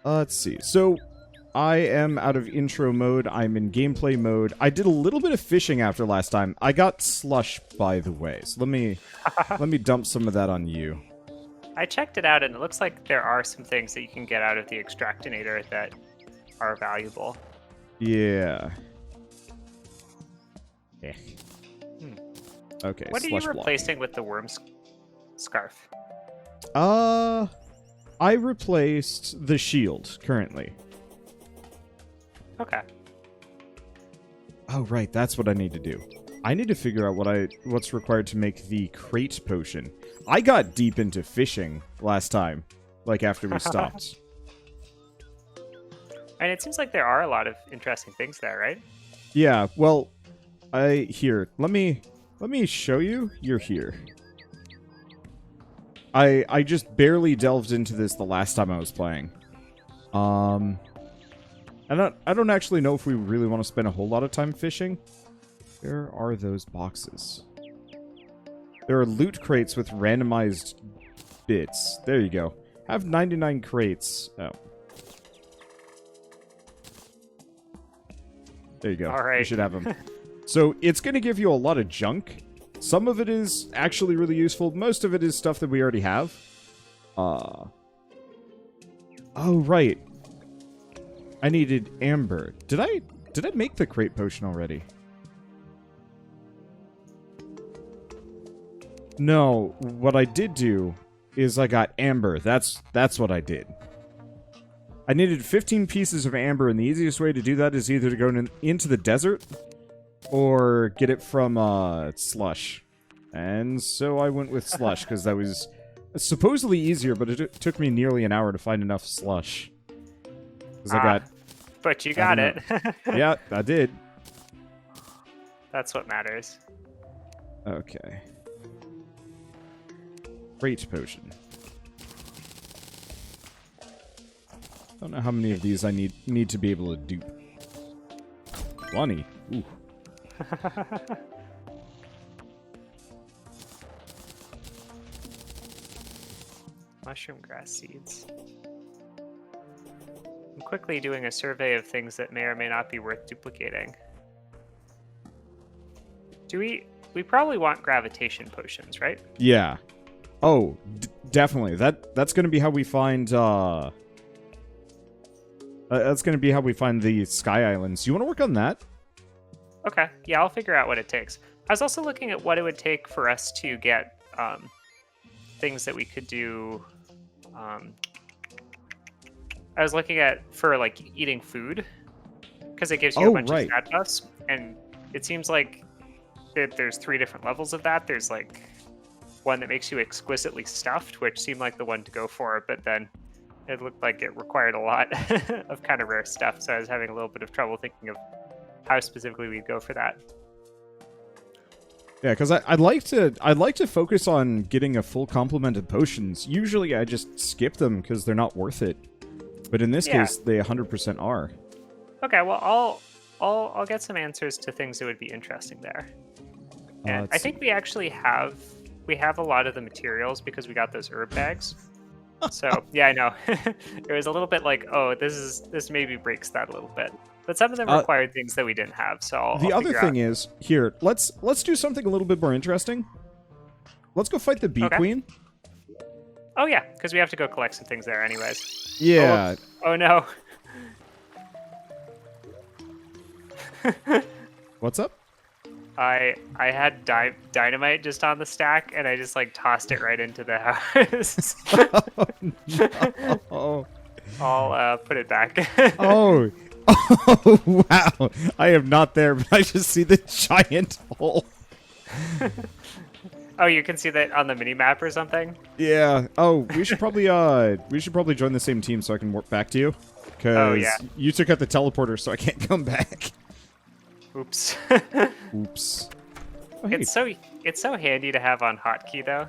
Let's see. So, I am out of intro mode. I'm in gameplay mode. I did a little bit of fishing after last time. I got slush, by the way. So let me dump some of that on you. I checked it out, and it looks like there are some things that you can get out of the extractinator that are valuable. Yeah. Eh. Okay. What are you replacing with the worm's scarf? I replaced the shield currently. Okay. Oh, right. That's what I need to do. I need to figure out what's required to make the crate potion. I got deep into fishing last time, like after we stopped. And it seems like there are a lot of interesting things there, right? Yeah. Well, here. Let me show you. You're here. I just barely delved into this the last time I was playing. I don't actually know if we really want to spend a whole lot of time fishing. Where are those boxes? There are loot crates with randomized bits. There you go. Have 99 crates. Oh. There you go. All right. You should have them. So it's going to give you a lot of junk. Some of it is actually really useful. Most of it is stuff that we already have. Oh, right. I needed amber. Did I make the crate potion already? No, what I did do is I got amber. That's what I did. I needed 15 pieces of amber, and the easiest way to do that is either to go into the desert or get it from slush. And so I went with slush, because that was supposedly easier, but it took me nearly an hour to find enough slush. But you got it. Yeah, I did. That's what matters. Okay. Crate potion. Don't know how many of these I need to be able to dupe. 20. Ooh. Mushroom grass seeds. I'm quickly doing a survey of things that may or may not be worth duplicating. We probably want gravitation potions, right? Yeah. Oh, definitely. That's going to be how we find that's going to be how we find the Sky Islands. You want to work on that? Okay. Yeah, I'll figure out what it takes. I was also looking at what it would take for us to get things that we could do. I was looking at for like eating food because it gives you a bunch of stat buffs, and it seems like there's 3 different levels of that. There's like one that makes you exquisitely stuffed, which seemed like the one to go for, but then it looked like it required a lot of kind of rare stuff, so I was having a little bit of trouble thinking of how specifically we'd go for that. Yeah, because I'd like to focus on getting a full complement of potions. Usually I just skip them because they're not worth it, but in this case they 100% are. Okay, well I'll get some answers to things that would be interesting there. And I think we actually have a lot of the materials because we got those herb bags. So yeah, I know. It was a little bit like, oh, this maybe breaks that a little bit. But some of them required things that we didn't have. So I'll other thing is, here, let's do something a little bit more interesting. Let's go fight the bee queen. Oh yeah, because we have to go collect some things there anyways. Yeah. Oh no. What's up? I had dynamite just on the stack, and I just like tossed it right into the house. Oh, no. I'll put it back. Oh, wow! I am not there, but I just see the giant hole. Oh, you can see that on the mini map or something. Yeah. Oh, we should probably join the same team so I can work back to you. Because you took out the teleporter, so I can't come back. Oops. Oops. Oh, hey. It's so handy to have on hotkey though.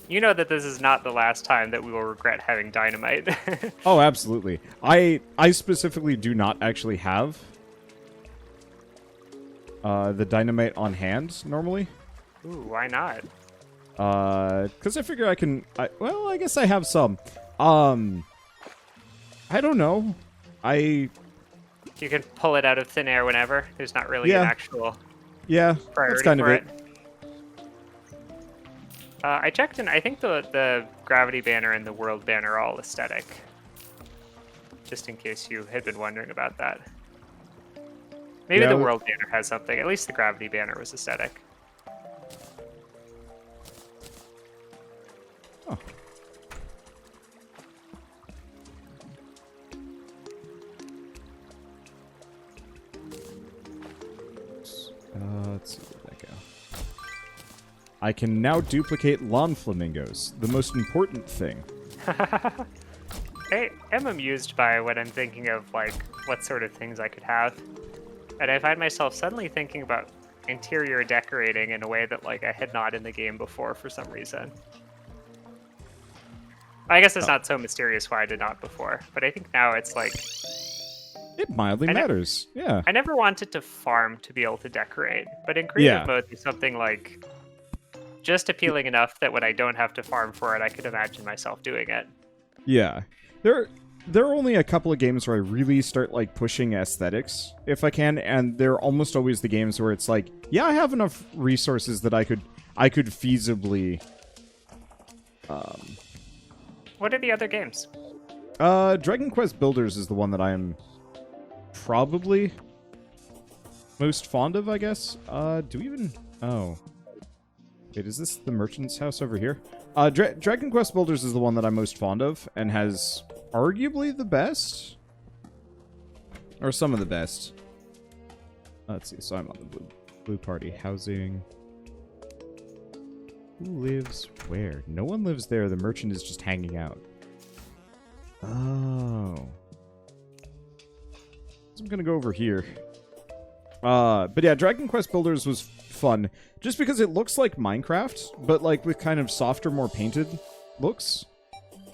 You know that this is not the last time that we will regret having dynamite. Oh, absolutely. I specifically do not actually have the dynamite on hand normally. Ooh, why not? Because I figure I can... well, I guess I have some. I don't know. You can pull it out of thin air whenever. There's not really an actual that's kind of it. I checked, and I think the gravity banner and the world banner are all aesthetic. Just in case you had been wondering about that. Maybe the world banner has something. At least the gravity banner was aesthetic. Oh. Let's see where that go. I can now duplicate lawn flamingos, the most important thing. I am amused by when I'm thinking of, like, what sort of things I could have. And I find myself suddenly thinking about interior decorating in a way that, like, I had not in the game before for some reason. I guess it's not so mysterious why I did not before, but I think now it's like... It mildly matters, yeah. I never wanted to farm to be able to decorate, but in creative mode, there's something, like, just appealing enough that when I don't have to farm for it, I could imagine myself doing it. Yeah. There are only a couple of games where I really start, like, pushing aesthetics, if I can, and they're almost always the games where it's like, yeah, I have enough resources that I could feasibly... What are the other games? Dragon Quest Builders is the one that I am probably most fond of, I guess. Do we even... Oh. Wait, is this the merchant's house over here? Dragon Quest Builders is the one that I'm most fond of, and has arguably the best? Or some of the best. Let's see, so I'm on the blue party. Housing. Who lives where? No one lives there, the merchant is just hanging out. Oh. So I'm gonna go over here. But yeah, Dragon Quest Builders was fun. Just because it looks like Minecraft, but like with kind of softer, more painted looks.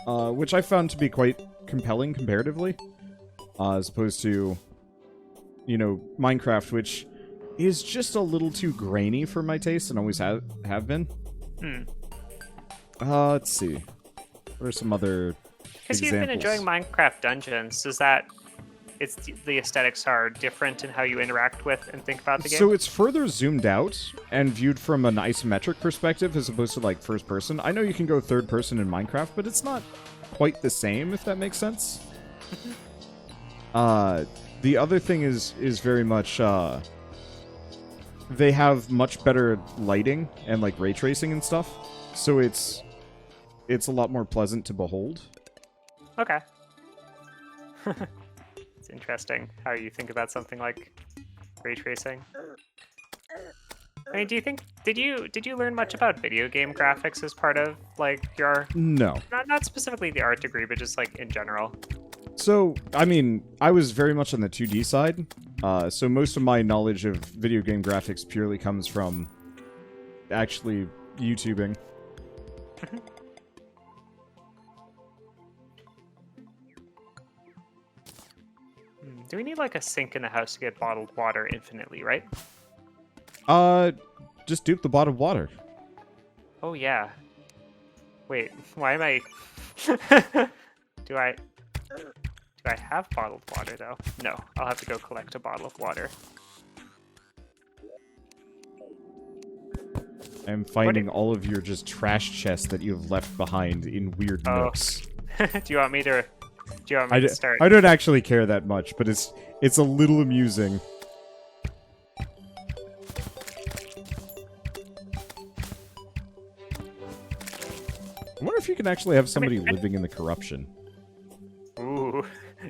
Which I found to be quite compelling comparatively. As opposed to, you know, Minecraft, which is just a little too grainy for my taste and always have been. Let's see. What are some other Because you've been enjoying Minecraft Dungeons, does that... the aesthetics are different in how you interact with and think about the game? So it's further zoomed out and viewed from an isometric perspective as opposed to, like, first person. I know you can go third person in Minecraft, but it's not quite the same, if that makes sense. The other thing is very much, they have much better lighting and, like, ray tracing and stuff. So it's a lot more pleasant to behold. Okay. It's interesting how you think about something like ray tracing. I mean, do you think did you learn much about video game graphics as part of, like, your... No. Not specifically the art degree, but just, like, in general? So, I mean, I was very much on the 2D side, so most of my knowledge of video game graphics purely comes from actually YouTubing. Do we need, like, a sink in the house to get bottled water infinitely, right? Just dupe the bottled water. Oh, yeah. Wait, why am I... Do I have bottled water, though? No, I'll have to go collect a bottle of water. I'm finding all of your just trash chests that you have left behind in weird nooks. Do you want me to... to start? I don't actually care that much, but it's a little amusing. I wonder if you can actually have somebody living in the corruption. Ooh,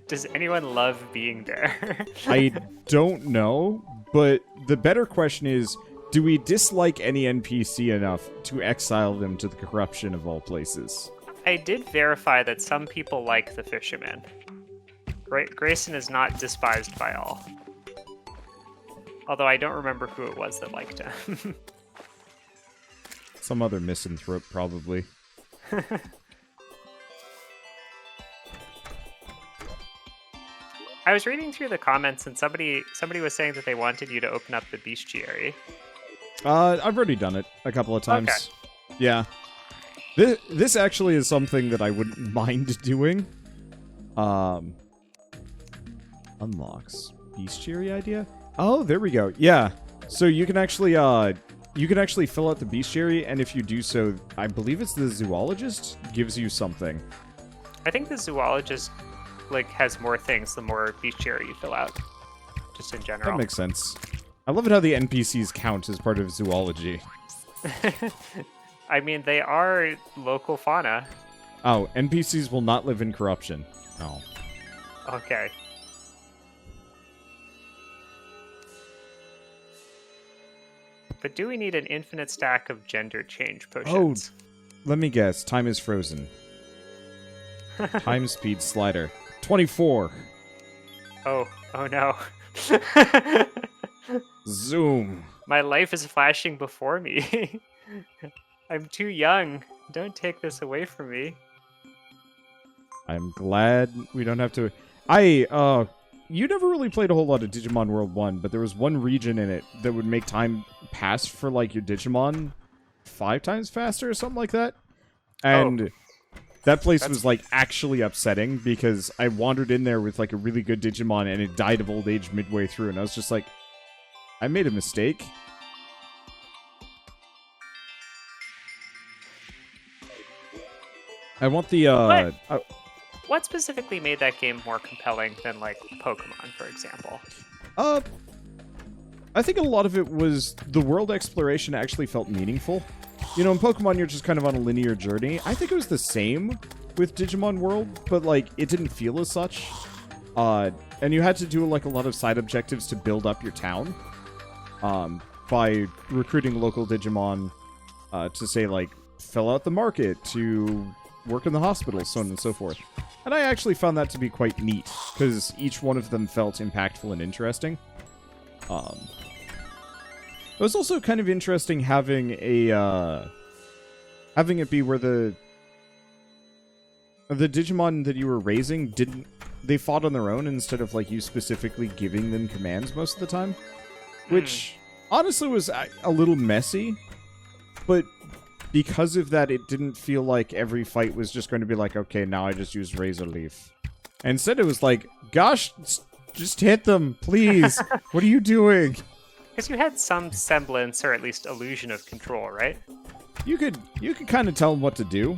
does anyone love being there? I don't know, but the better question is, do we dislike any NPC enough to exile them to the corruption of all places? I did verify that some people like the fisherman. Grayson is not despised by all. Although I don't remember who it was that liked him. Some other misanthrope, probably. I was reading through the comments and somebody was saying that they wanted you to open up the bestiary. I've already done it a couple of times. Okay. Yeah. This actually is something that I wouldn't mind doing. Unlocks. Bestiary idea? Oh, there we go. Yeah. So you can actually fill out the bestiary, and if you do so, I believe it's the zoologist gives you something. I think the zoologist like has more things the more bestiary you fill out. Just in general. That makes sense. I love it how the NPCs count as part of zoology. I mean, they are local fauna. Oh, NPCs will not live in corruption. Oh. Okay. But do we need an infinite stack of gender change potions? Oh, let me guess. Time is frozen. Time speed slider. 24. Oh no. Zoom. My life is flashing before me. I'm too young. Don't take this away from me. I'm glad we don't have to... You never really played a whole lot of Digimon World 1, but there was one region in it that would make time pass for, like, your Digimon 5 times faster or something like that. And that place was, like, actually upsetting because I wandered in there with, like, a really good Digimon and it died of old age midway through. And I was just like, I made a mistake. I want the, What specifically made that game more compelling than, like, Pokemon, for example? I think a lot of it was the world exploration actually felt meaningful. You know, in Pokemon, you're just kind of on a linear journey. I think it was the same with Digimon World, but, like, it didn't feel as such. And you had to do, like, a lot of side objectives to build up your town. By recruiting local Digimon to, say, like, fill out the market, to work in the hospital, so on and so forth. And I actually found that to be quite neat, because each one of them felt impactful and interesting. It was also kind of interesting having a, having it be where the Digimon that you were raising they fought on their own instead of, like, you specifically giving them commands most of the time. Which, honestly, was a little messy, but because of that, it didn't feel like every fight was just going to be like, okay, now I just use Razor Leaf. And instead it was like, gosh, just hit them, please. What are you doing? Because you had some semblance, or at least illusion of control, right? You could kind of tell them what to do.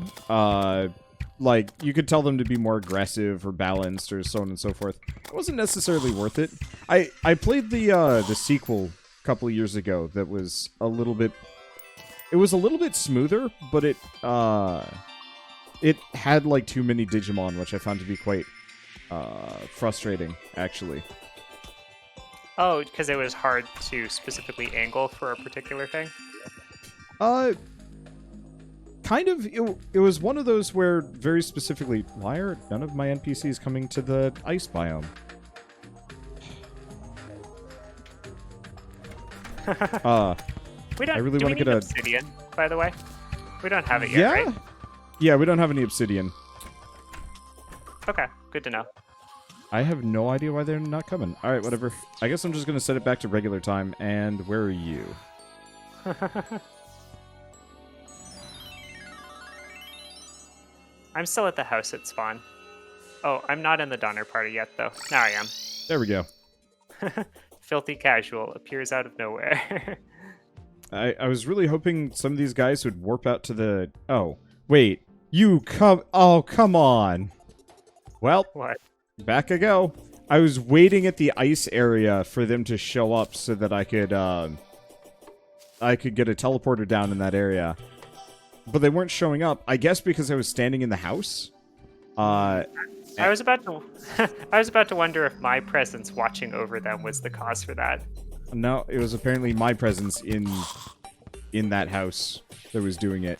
Like, you could tell them to be more aggressive or balanced or so on and so forth. It wasn't necessarily worth it. I played the sequel a couple of years ago that was a little bit... It was a little bit smoother, but it had, like, too many Digimon, which I found to be quite frustrating, actually. Oh, because it was hard to specifically angle for a particular thing? Kind of. It was one of those where, very specifically, why are none of my NPCs coming to the ice biome? We don't, I really want to get obsidian, by the way? We don't have it yet, right? Yeah, we don't have any obsidian. Okay, good to know. I have no idea why they're not coming. Alright, whatever. I guess I'm just going to set it back to regular time. And where are you? I'm still at the house at spawn. Oh, I'm not in the Donner party yet, though. Now I am. There we go. Filthy casual appears out of nowhere. I was really hoping some of these guys would warp out to the... Oh, wait. Oh, come on. Well, what? Back I go. I was waiting at the ice area for them to show up so that I could get a teleporter down in that area. But they weren't showing up. I guess because I was standing in the house. I was about to wonder if my presence watching over them was the cause for that. No, it was apparently my presence in that house that was doing it.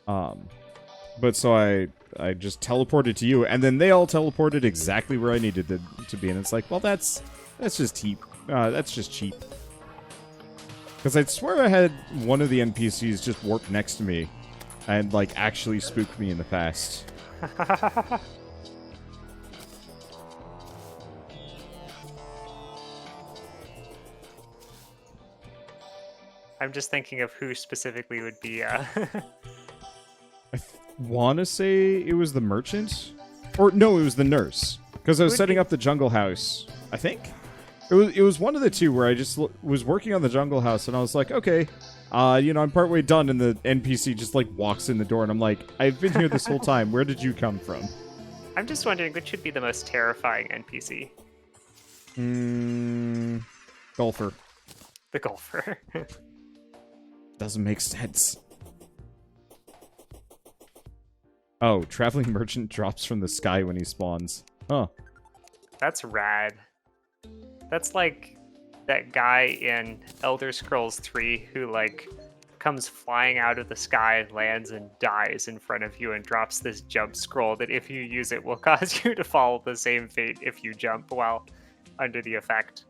But so I just teleported to you, and then they all teleported exactly where I needed them to be, and it's like, well, that's just cheap. That's just cheap. Because I swear I had one of the NPCs just warp next to me and, like, actually spook me in the past. I'm just thinking of who specifically would be. I want to say it was the merchant, or no, it was the nurse, because I was setting up the jungle house. I think it was one of the two where I just was working on the jungle house, and I was like, okay, I'm partway done, and the NPC just like walks in the door, and I'm like, I've been here this whole time. Where did you come from? I'm just wondering which should be the most terrifying NPC. Golfer. The golfer. Doesn't make sense. Oh, traveling merchant drops from the sky when he spawns. Huh. That's rad. That's like that guy in Elder Scrolls 3 who, like, comes flying out of the sky and lands and dies in front of you and drops this jump scroll that if you use it will cause you to follow the same fate if you jump while under the effect.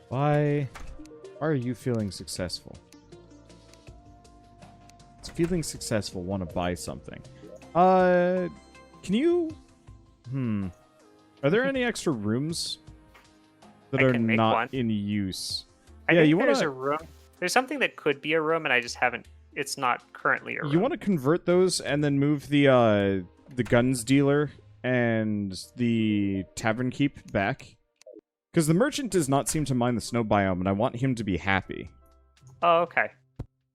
Why are you feeling successful? It's feeling successful, want to buy something. Can you... Are there any extra rooms that are not in use? I think there's a room. There's something that could be a room, and I just haven't... It's not currently a room. You want to convert those and then move the guns dealer and the tavern keep back? Because the merchant does not seem to mind the snow biome, and I want him to be happy. Oh, okay.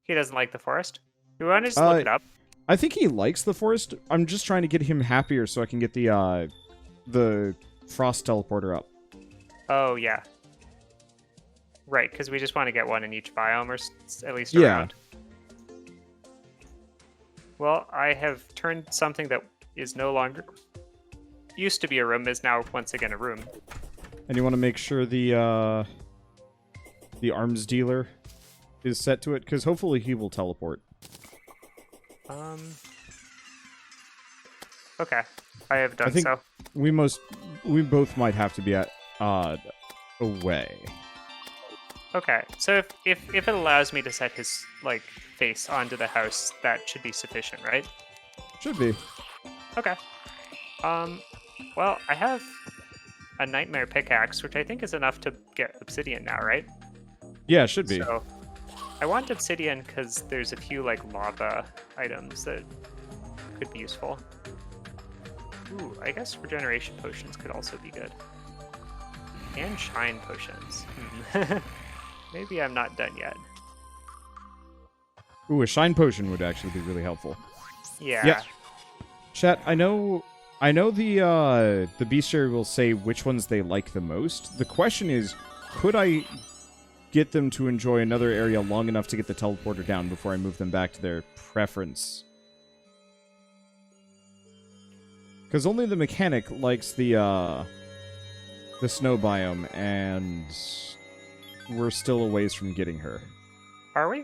He doesn't like the forest? Do we want to just look it up? I think he likes the forest. I'm just trying to get him happier so I can get the frost teleporter up. Oh, yeah. Right, because we just want to get one in each biome, or at least around. Well, I have turned something that is no longer... used to be a room, is now once again a room. And you want to make sure the arms dealer is set to it, because hopefully he will teleport. Okay, I have done so. We both might have to be at away. Okay, so if it allows me to set his like face onto the house, that should be sufficient, right? Should be. Okay. Well, I have a nightmare pickaxe, which I think is enough to get obsidian now, right? Yeah, it should be. So, I want obsidian because there's a few like lava items that could be useful. Ooh, I guess regeneration potions could also be good. And shine potions. Maybe I'm not done yet. Ooh, a shine potion would actually be really helpful. Yeah. Yeah. Chat, I know the bestiary will say which ones they like the most. The question is, could I get them to enjoy another area long enough to get the teleporter down before I move them back to their preference? Because only the mechanic likes the snow biome, and we're still a ways from getting her. Are we?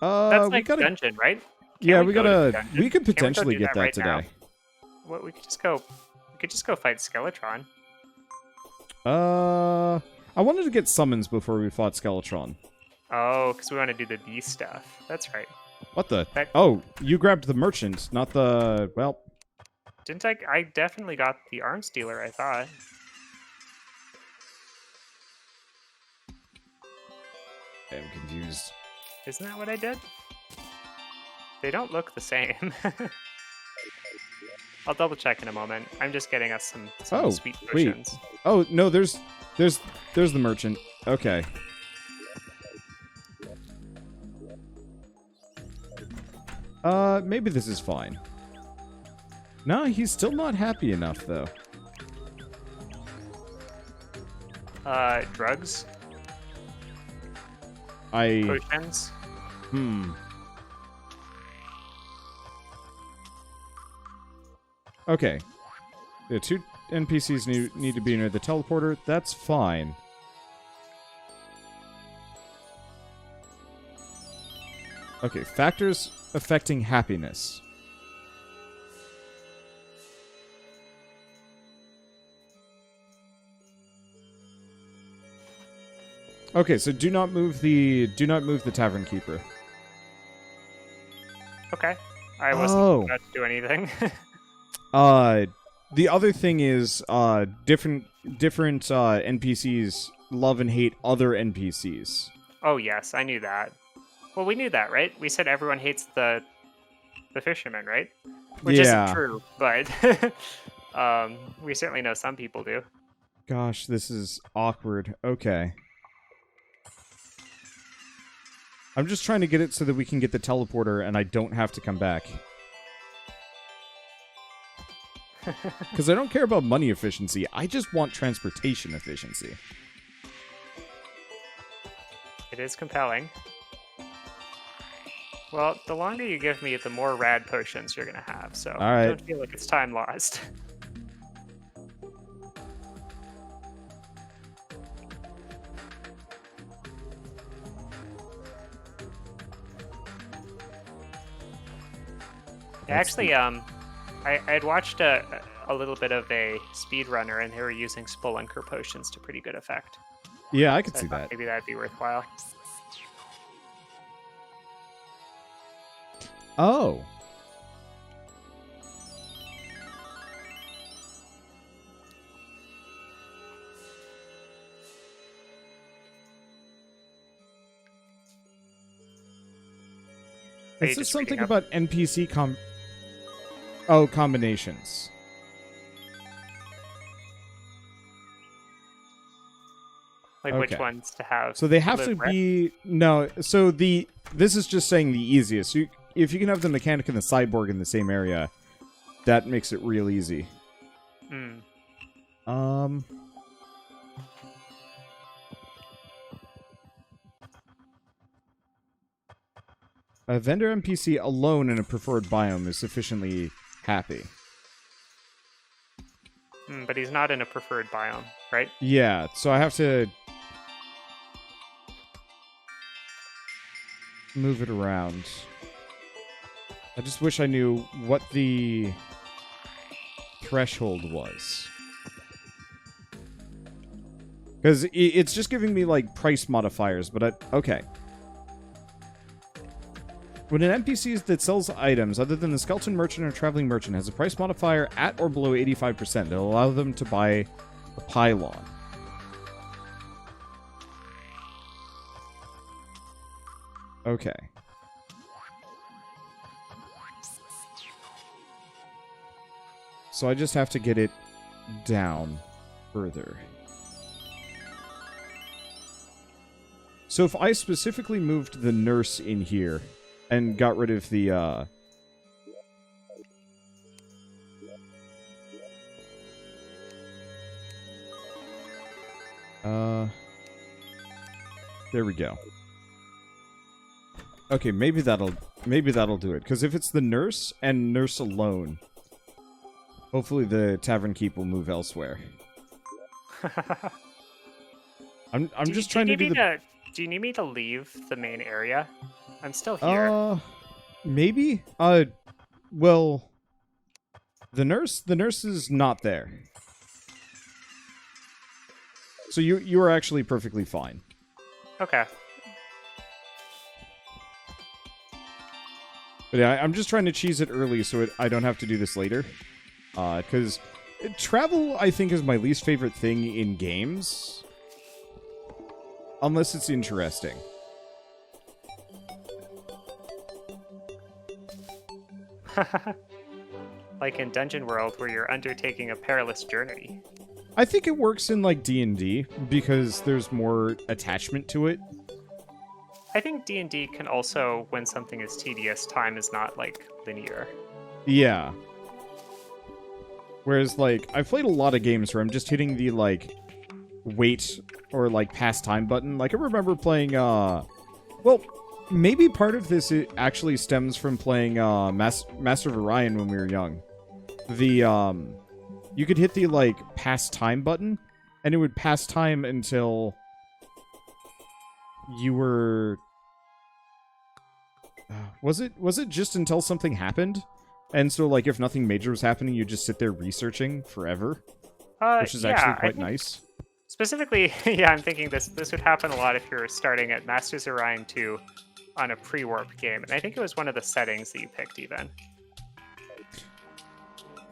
That's like a dungeon, right? We could potentially get that today. Now? Well, we could just go fight Skeletron. I wanted to get summons before we fought Skeletron. Oh, because we want to do the bee stuff. That's right. What the? Oh, you grabbed the merchant, not the... Well... Didn't I? I definitely got the arms dealer, I thought. I'm confused. Isn't that what I did? They don't look the same. I'll double check in a moment. I'm just getting us some sweet potions. Wait. Oh, no, there's the merchant. Okay. Maybe this is fine. No, he's still not happy enough, though. Drugs? Potions? Okay. The two NPCs need to be near the teleporter. That's fine. Okay, factors affecting happiness. Okay, so do not move the tavern keeper. Okay. I wasn't about to do anything. The other thing is, different NPCs love and hate other NPCs. Oh, yes, I knew that. Well, we knew that, right? We said everyone hates the fisherman, right? Which isn't true, but we certainly know some people do. Gosh, this is awkward. Okay. I'm just trying to get it so that we can get the teleporter and I don't have to come back. Because I don't care about money efficiency, I just want transportation efficiency. It is compelling. Well, the longer you give me, the more rad potions you're going to have, so I don't feel like it's time lost. Actually, I'd watched a little bit of a speedrunner, and they were using Spelunker potions to pretty good effect. Yeah, I could see that. Maybe that'd be worthwhile. Oh. Is this something about NPC combinations? Like which ones to have? So they have to be... No, so this is just saying the easiest. If you can have the mechanic and the cyborg in the same area, that makes it real easy. A vendor NPC alone in a preferred biome is sufficiently happy. But he's not in a preferred biome, right? Yeah, so I have to move it around. I just wish I knew what the threshold was. Because it's just giving me, like, price modifiers, but okay. When an NPC that sells items other than the skeleton merchant or traveling merchant has a price modifier at or below 85%, it'll allow them to buy a pylon. Okay. So I just have to get it down further. So if I specifically moved the nurse in here and got rid of the, there we go. Okay, maybe that'll do it. Because if it's the nurse and nurse alone, hopefully the tavern keep will move elsewhere. I'm just trying to do the... Do you need me to leave the main area? I'm still here. Maybe? Well, the nurse is not there. So you are actually perfectly fine. Okay. But yeah, I'm just trying to cheese it early so I don't have to do this later. Because travel, I think, is my least favorite thing in games. Unless it's interesting. Like in Dungeon World, where you're undertaking a perilous journey. I think it works in, like, D&D, because there's more attachment to it. I think D&D can also, when something is tedious, time is not, like, linear. Yeah. Whereas, like, I've played a lot of games where I'm just hitting the, like, wait or, like, pass time button. Like, I remember playing, well, maybe part of this actually stems from playing, Master of Orion when we were young. You could hit the, like, pass time button, and it would pass time until you were... was it just until something happened? And so, like, if nothing major was happening, you just sit there researching forever? Which is actually quite nice. Specifically, yeah, I'm thinking this would happen a lot if you're starting at Masters of Orion 2, on a pre-warp game, and I think it was one of the settings that you picked even.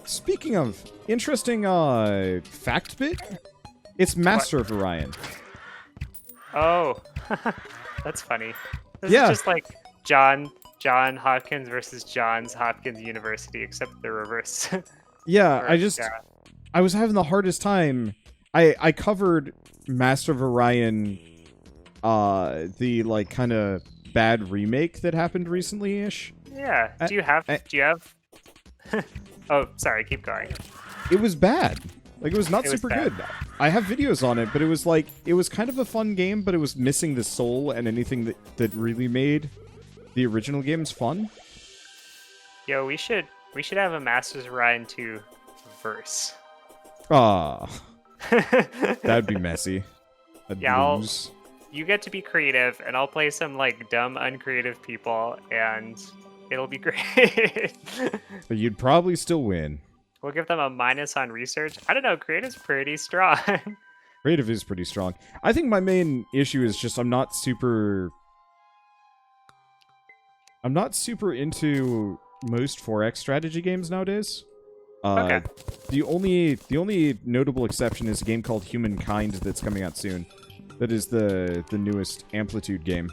Speaking of interesting fact bit, it's Master of Orion. Oh, that's funny. This Yeah. is just like John Hopkins versus Johns Hopkins University, except they're reverse. Yeah, Or- I was having the hardest time. I covered Master of Orion, the like kind of bad remake that happened recently-ish. Yeah. Do you have? Oh, sorry. Keep going. It was bad. Like, it was not It was super bad. good. I have videos on it, but it was like, it was kind of a fun game, but it was missing the soul and anything that really made the original games fun. Yo, we should have a Masters of Orion 2 verse. Ah, that'd be messy. I'd Yeah, lose. You get to be creative, and I'll play some like dumb, uncreative people, and it'll be great. But you'd probably still win. We'll give them a minus on research. I don't know. Creative's pretty strong. Creative is pretty strong. I think my main issue is just I'm not super into most 4X strategy games nowadays. Okay. The only notable exception is a game called Humankind that's coming out soon. That is the newest Amplitude game.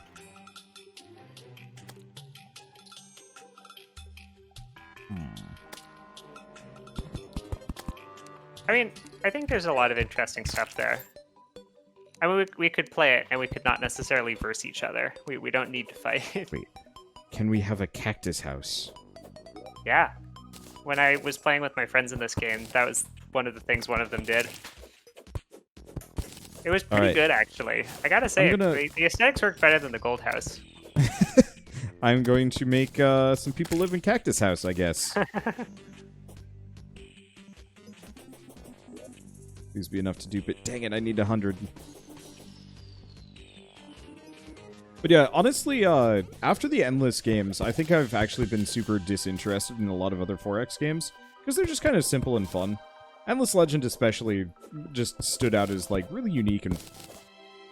I mean, I think there's a lot of interesting stuff there. I mean, we could play it, and we could not necessarily verse each other. We don't need to fight. Wait, can we have a cactus house? Yeah. When I was playing with my friends in this game, that was one of the things one of them did. It was pretty good, actually. I gotta say, the aesthetics work better than the gold house. I'm going to make some people live in cactus house, I guess. Please be enough to dupe it. Dang it, I need 100. But yeah, honestly, after the Endless games, I think I've actually been super disinterested in a lot of other 4X games, because they're just kind of simple and fun. Endless Legend especially just stood out as, like, really unique and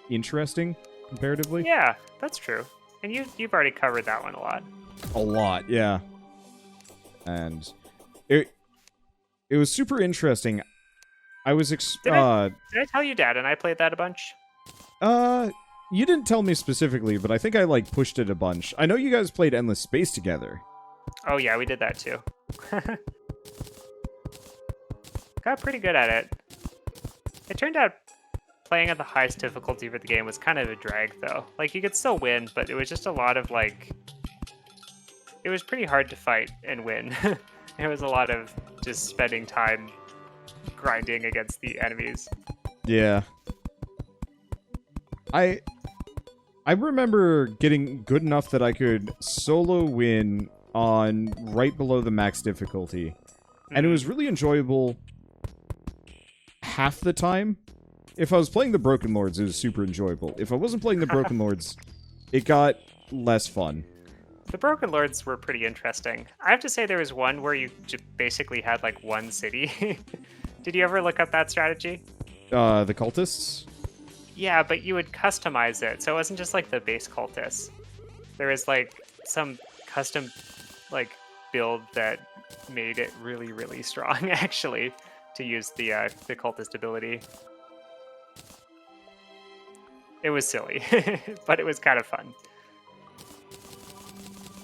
interesting, comparatively. Yeah, that's true. And you've already covered that one a lot. A lot, yeah. And it was super interesting. I was Did I tell you, Dad, and I played that a bunch? You didn't tell me specifically, but I think I, like, pushed it a bunch. I know you guys played Endless Space together. Oh, yeah, we did that, too. Got pretty good at it. It turned out playing at the highest difficulty for the game was kind of a drag, though. Like, you could still win, but it was just a lot of, like... It was pretty hard to fight and win. It was a lot of just spending time grinding against the enemies. Yeah. I remember getting good enough that I could solo win on right below the max difficulty. And it was really enjoyable half the time. If I was playing the Broken Lords, it was super enjoyable. If I wasn't playing the Broken Lords, it got less fun. The Broken Lords were pretty interesting. I have to say there was one where you basically had like one city. Did you ever look up that strategy? The cultists? Yeah, but you would customize it, so it wasn't just like the base cultists. There was like some custom like build that made it really, really strong actually to use the cultist ability. It was silly, but it was kind of fun.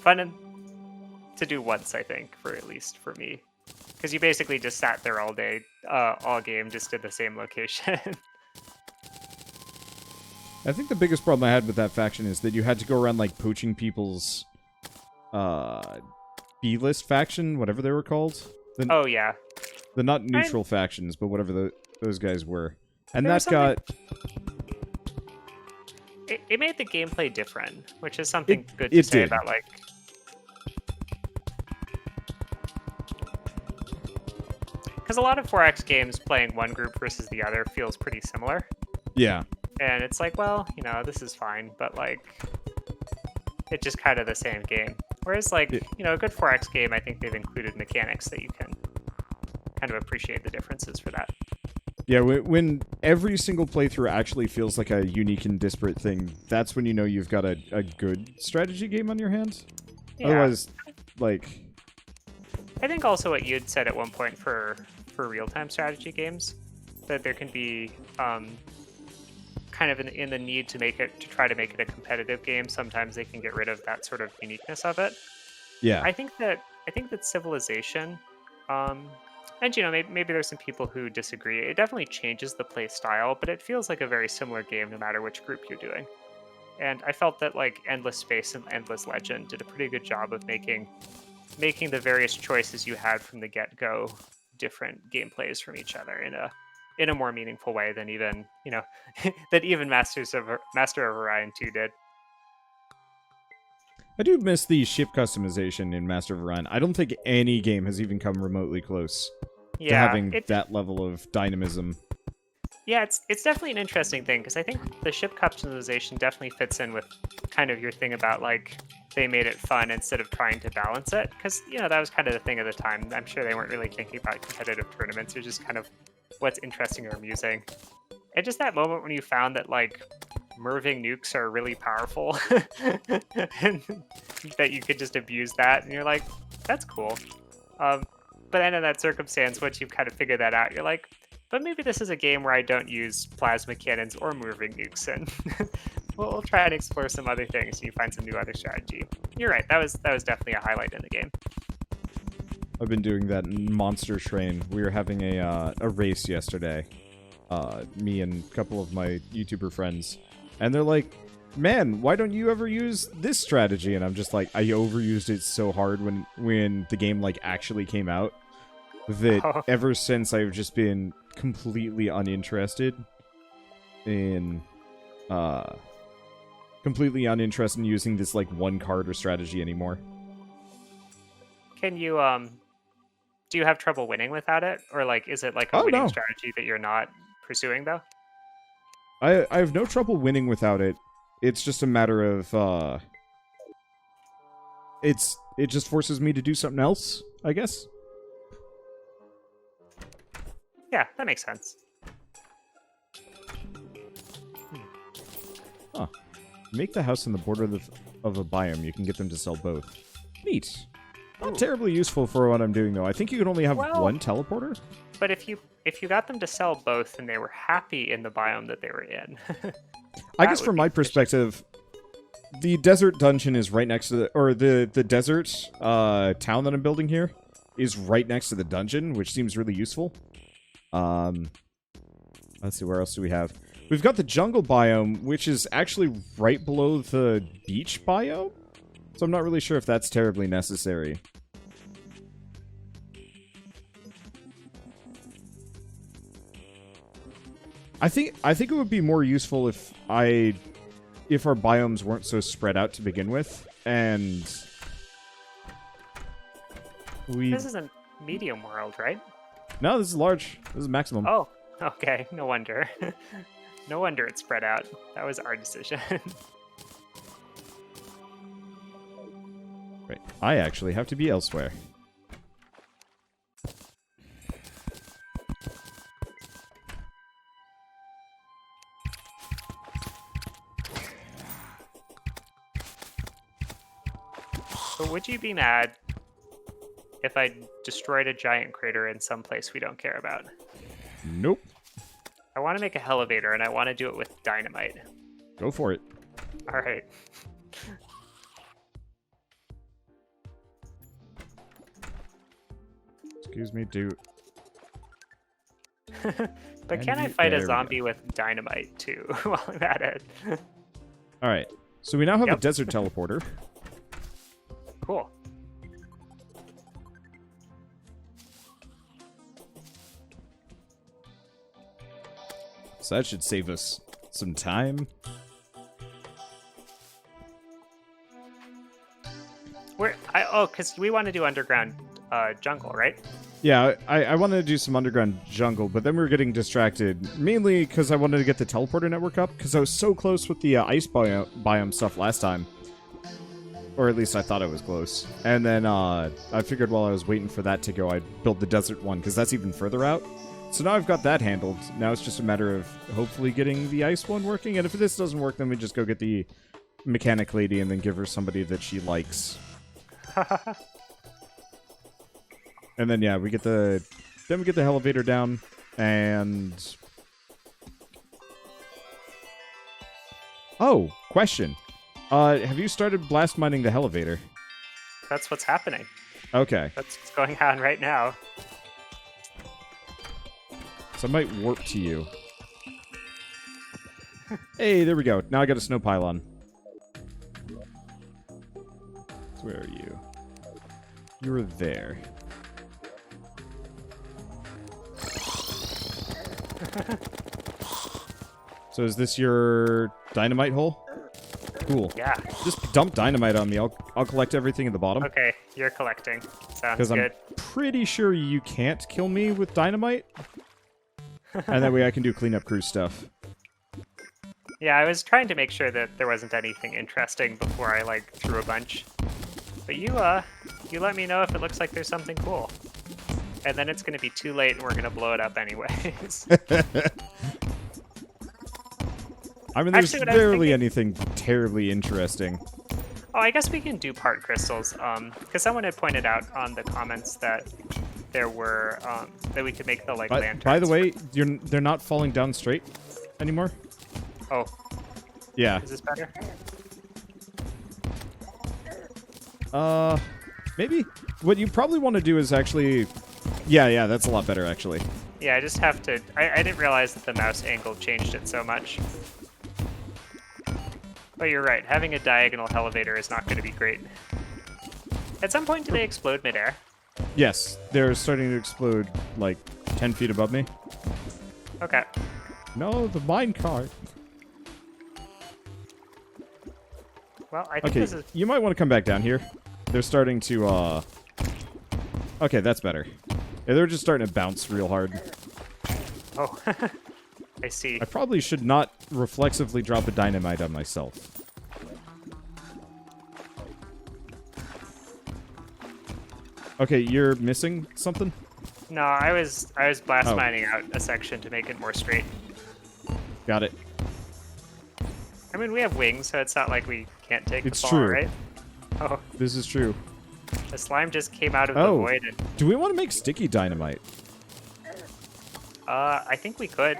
Fun to do once, I think, for at least for me, because you basically just sat there all day, all game, just in the same location. I think the biggest problem I had with that faction is that you had to go around, like, poaching people's, B-list faction, whatever they were called. Oh, yeah. The not neutral factions, but whatever those guys were. And There that got... It made the gameplay different, which is something good to say about, like... Because a lot of 4X games playing one group versus the other feels pretty similar. Yeah. And it's like, well, you know, this is fine, but, like, it's just kind of the same game. Whereas, like, you know, a good 4X game, I think they've included mechanics that you can kind of appreciate the differences for that. Yeah, when every single playthrough actually feels like a unique and disparate thing, that's when you know you've got a good strategy game on your hands. Yeah. Otherwise, like... I think also what you'd said at one point for real-time strategy games, that there can be kind of in the need to try to make it a competitive game. Sometimes they can get rid of that sort of uniqueness of it. Yeah. I think that Civilization, and maybe there's some people who disagree. It definitely changes the play style, but it feels like a very similar game no matter which group you're doing. And I felt that like Endless Space and Endless Legend did a pretty good job of making the various choices you had from the get-go different gameplays from each other in a more meaningful way than even that even Master of Orion 2 did. I do miss the ship customization in Master of Orion. I don't think any game has even come remotely close to having that level of dynamism. Yeah, it's definitely an interesting thing, because I think the ship customization definitely fits in with kind of your thing about, like, they made it fun instead of trying to balance it, because, that was kind of the thing at the time. I'm sure they weren't really thinking about competitive tournaments. It was just kind of what's interesting or amusing. And just that moment when you found that, like, Merving nukes are really powerful, and that you could just abuse that, and you're like, that's cool. But then in that circumstance, once you've kind of figured that out, you're like, but maybe this is a game where I don't use plasma cannons or moving nukes, and we'll try and explore some other things, and you find some new other strategy. You're right, that was definitely a highlight in the game. I've been doing that in Monster Train. We were having a race yesterday, me and a couple of my YouTuber friends, and they're like, man, why don't you ever use this strategy? And I'm just like, I overused it so hard when the game like actually came out that ever since I've just been completely uninterested in using this like one card or strategy anymore. Can you do you have trouble winning without it, or like is it like a winning strategy that you're not pursuing though? I have no trouble winning without it. It's just a matter of it just forces me to do something else, I guess. Yeah, that makes sense. Huh. Make the house on the border of a biome. You can get them to sell both. Neat. Not terribly useful for what I'm doing, though. I think you can only have one teleporter. But if you got them to sell both and they were happy in the biome that they were in... I guess from my perspective, the desert dungeon is right next to the desert town that I'm building here is right next to the dungeon, which seems really useful. Let's see, where else do we have? We've got the jungle biome, which is actually right below the beach biome. So I'm not really sure if that's terribly necessary. I think it would be more useful if our biomes weren't so spread out to begin with, and This isn't medium world, right? No, this is large. This is maximum. Oh, okay. No wonder. No wonder it's spread out. That was our decision. Right. I actually have to be elsewhere. But would you be mad if I destroyed a giant crater in some place we don't care about? Nope. I want to make a elevator, and I want to do it with dynamite. Go for it. All right. Excuse me, dude. But can I fight a zombie with dynamite, too, while I'm at it? Alright. So we now have a desert teleporter. Cool. So that should save us some time. Because we want to do underground jungle, right? Yeah, I wanted to do some underground jungle, but then we were getting distracted. Mainly because I wanted to get the teleporter network up, because I was so close with the ice biome stuff last time. Or at least I thought I was close. And then I figured while I was waiting for that to go, I'd build the desert one, because that's even further out. So now I've got that handled. Now it's just a matter of hopefully getting the ice one working. And if this doesn't work, then we just go get the mechanic lady and then give her somebody that she likes. And then yeah, we get the elevator down and oh, question. Have you started blast mining the elevator? That's what's happening. Okay. That's what's going on right now. So I might warp to you. Hey, there we go. Now I got a snow pylon. So where are you? You were there. So is this your dynamite hole? Cool. Yeah. Just dump dynamite on me. I'll collect everything at the bottom. Okay, you're collecting. Sounds Because I'm good. pretty sure you can't kill me with dynamite. And that way I can do cleanup crew stuff. Yeah, I was trying to make sure that there wasn't anything interesting before I like threw a bunch. But you let me know if it looks like there's something cool. And then it's gonna be too late and we're gonna blow it up anyways. I mean, there's Actually, what I was barely thinking- anything terribly interesting. Oh, I guess we can do part crystals. Because someone had pointed out on the comments that there were that we could make the like lanterns. By the way, they're not falling down straight anymore. Oh, Yeah. is this better? Maybe what you probably want to do is actually, yeah, that's a lot better actually. Yeah, I just have to. I didn't realize that the mouse angle changed it so much. But you're right. Having a diagonal elevator is not going to be great. At some point, do they explode midair? Yes, they're starting to explode like 10 feet above me. Okay. No, the minecart. Well, I think Okay, this is. you might want to come back down here. They're starting to, Okay, that's better. Yeah, they're just starting to bounce real hard. Oh, I see. I probably should not reflexively drop a dynamite on myself. Okay, you're missing something? No, I was blast Oh. mining out a section to make it more straight. Got it. I mean, we have wings, so it's not like we can't take It's the fall, true. right? Oh, This is true. the slime just came out of the Oh. void, and Do we want to make sticky dynamite? I think we could.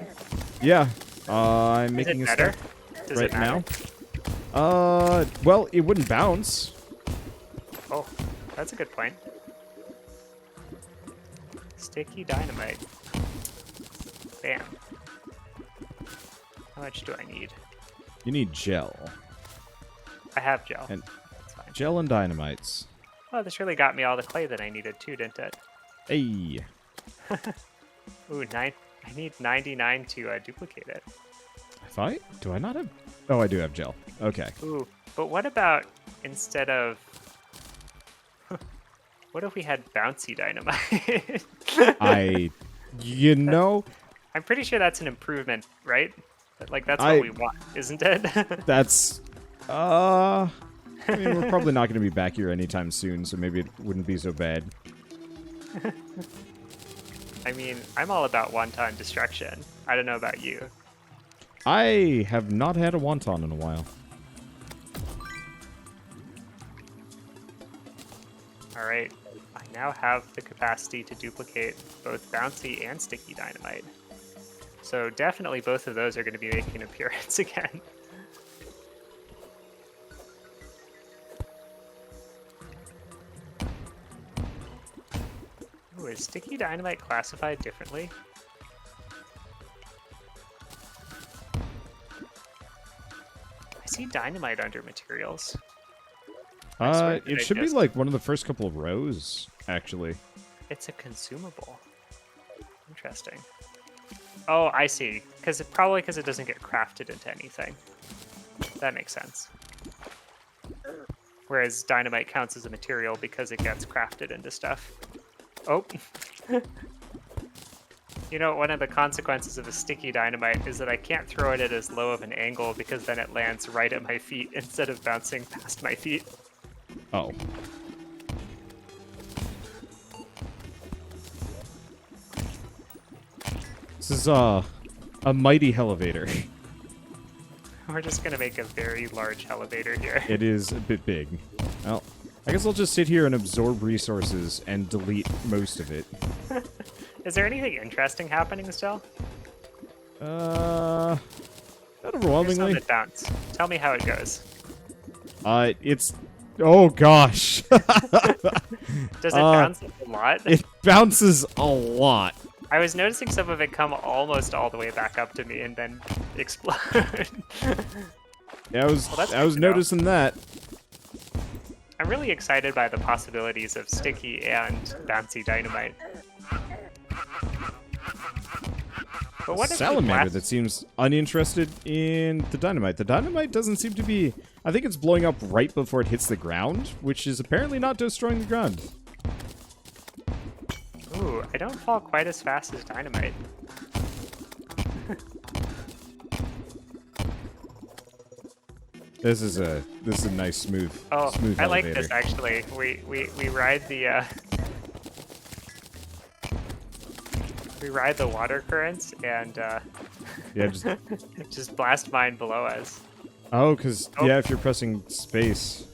Yeah. I'm Is making it a better? stack Does right it matter? now. Well, it wouldn't bounce. Oh, that's a good point. Sticky dynamite. Bam. How much do I need? You need gel. I have gel. And That's fine. gel and dynamites. Oh, this really got me all the clay that I needed too, didn't it? Hey. Ooh, I need 99 to duplicate it. Do I not have? Oh, I do have gel. Okay. Ooh, but what about instead of... What if we had bouncy dynamite? You know, I'm pretty sure that's an improvement, right? Like, that's I- what we want, isn't it? that's, I mean, we're probably not going to be back here anytime soon, so maybe it wouldn't be so bad. I mean, I'm all about wonton destruction. I don't know about you. I have not had a wonton in a while. All right, I now have the capacity to duplicate both bouncy and sticky dynamite. So definitely both of those are going to be making an appearance again. Ooh, is sticky dynamite classified differently? I see dynamite under materials. I swear, did It I should be just- like one of the first couple of rows, actually. It's a consumable. Interesting. Oh, I see. Probably because it doesn't get crafted into anything. That makes sense. Whereas dynamite counts as a material because it gets crafted into stuff. Oh. You know, one of the consequences of a sticky dynamite is that I can't throw it at as low of an angle because then it lands right at my feet instead of bouncing past my feet. Oh. This is a mighty elevator. We're just gonna make a very large elevator here. It is a bit big. Well, I guess I'll just sit here and absorb resources and delete most of it. Is there anything interesting happening still? Not Here's overwhelmingly. some that bounce. Tell me how it goes. It's... Oh, gosh. Does it bounce a lot? It bounces a lot. I was noticing some of it come almost all the way back up to me and then explode. Yeah, I was Well, that's noticing that. I'm really excited by the possibilities of sticky and bouncy dynamite. But what if we Salamander blast- that seems uninterested in the dynamite. The dynamite doesn't seem to be... I think it's blowing up right before it hits the ground, which is apparently not destroying the ground. Ooh, I don't fall quite as fast as dynamite. This is a nice smooth Oh, smooth I like elevator. this actually. We ride the we ride the water currents and Yeah, just just blast mine below us. oh, because Oh. yeah, if you're pressing space.